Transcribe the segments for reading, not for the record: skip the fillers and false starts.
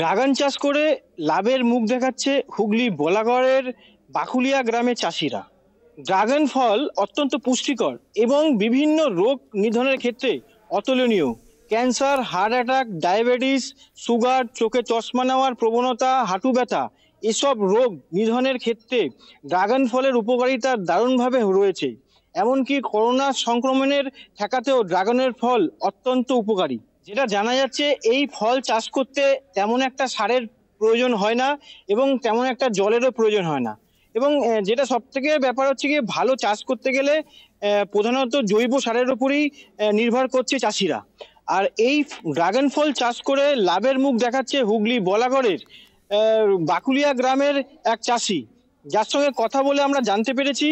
Dragon চাষ করে লাভের মুখ দেখাচ্ছে হুগলি বলাগড়ের বাকুলিয়া গ্রামের চাষিরা। ড্রাগন ফল অত্যন্ত পুষ্টিকর এবং বিভিন্ন রোগ নিধনের ক্ষেত্রে অতুলনীয়। Cancer, heart attack, diabetes, sugar, চোখে চশমা নেওয়ার প্রবণতা, হাঁটু ব্যথা এসব রোগ নিধনের ক্ষেত্রে ড্রাগন ফলের উপকারিতা দারুণভাবে রয়েছে। এমনকি করোনা সংক্রমণের ঠেকাতেও ড্রাগনের ফল অত্যন্ত উপকারী। যেটা জানা যাচ্ছে, এই ফল চাষ করতে তেমন একটা সারের প্রয়োজন হয় না এবং তেমন একটা জলেরও প্রয়োজন হয় না। এবং যেটা সব থেকে ব্যাপার হচ্ছে কি, ভালো চাষ করতে গেলে প্রধানত জৈব সারের উপরই নির্ভর করছে চাষিরা। আর এই ড্রাগন ফল চাষ করে লাভের মুখ দেখাচ্ছে হুগলি বলাগড়ের বাকুলিয়া গ্রামের এক চাষি, যার সঙ্গে কথা বলে আমরা জানতে পেরেছি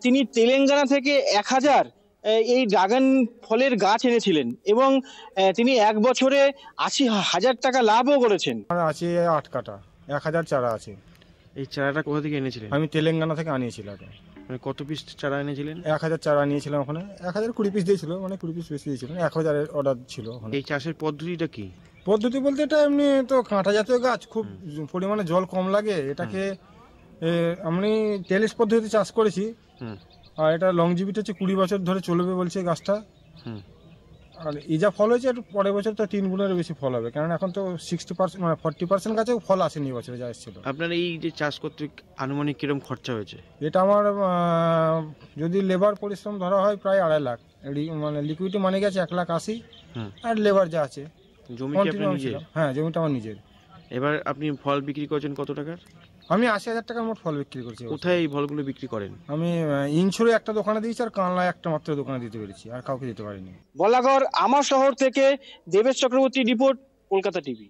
তিনি তেলেঙ্গানা থেকে 1000 এই ড্রাগন ফলের গাছ এনেছিলেন এবং তিনি এক বছরে 80,000 টাকা লাভও করেছেন। আমার আছে 8 কাটা, 1000 চারা আছে। এই চারাটা কোথা থেকে এনেছিলেন? আমি তেলেঙ্গানা থেকে আনিয়েছিলাম। মানে কত পিস চারা এনেছিলেন? 1000 চারা নিয়েছিলাম। ওখানে 1000 20 পিস দিয়েছিল, মানে 20 পিস বেশি দিয়েছিল, 1000 এর অর্ডার ছিল ওখানে। এই চাষের পদ্ধতিটা কি? পদ্ধতি বলতে এটা এমনি তো কাঁটা জাতীয় গাছ, খুব পরিমাণে জল কম লাগে। এটাকে আমি টেলিস পদ্ধতিতে চাষ করেছি। আর এটা লংজিভিটি হচ্ছে 20 বছর ধরে চলবে বলছে গাছটা। আর এই যা ফল হয়েছে, একটু পরের বছর তো 3 গুণের বেশি ফল হবে, কারণ এখন তো 60% মানে 40% গাছে ফল আসেনি বছরে যা এসেছিল। আপনার এই যে চাষ করতে আনুমানিক কিরকম খরচা হয়েছে? এটা আমার যদি লেবার পরিশ্রম ধরা হয় প্রায় 2.5 লাখ, মানে লিকুইডিটি মানে গেছে 1,80,000। আর লেবার যা আছে। জমি কি আপনার নিজের? হ্যাঁ, জমিটা আমার নিজের। এবার আপনি ফল বিক্রি করছেন কত টাকার? আমি 80,000 টাকার মোট ফল বিক্রি করছি। কোথায় এই ফলগুলো বিক্রি করেন? আমি ইনছড়ে একটা দোকানে দিয়েছি, আর কানলায় একটা মাত্র দোকানে দিতে পেরেছি, আর কাউকে দিতে পারিনি। বলাগড় আমার শহর থেকে দেবেশ চক্রবর্তী রিপোর্ট, কলকাতা টিভি।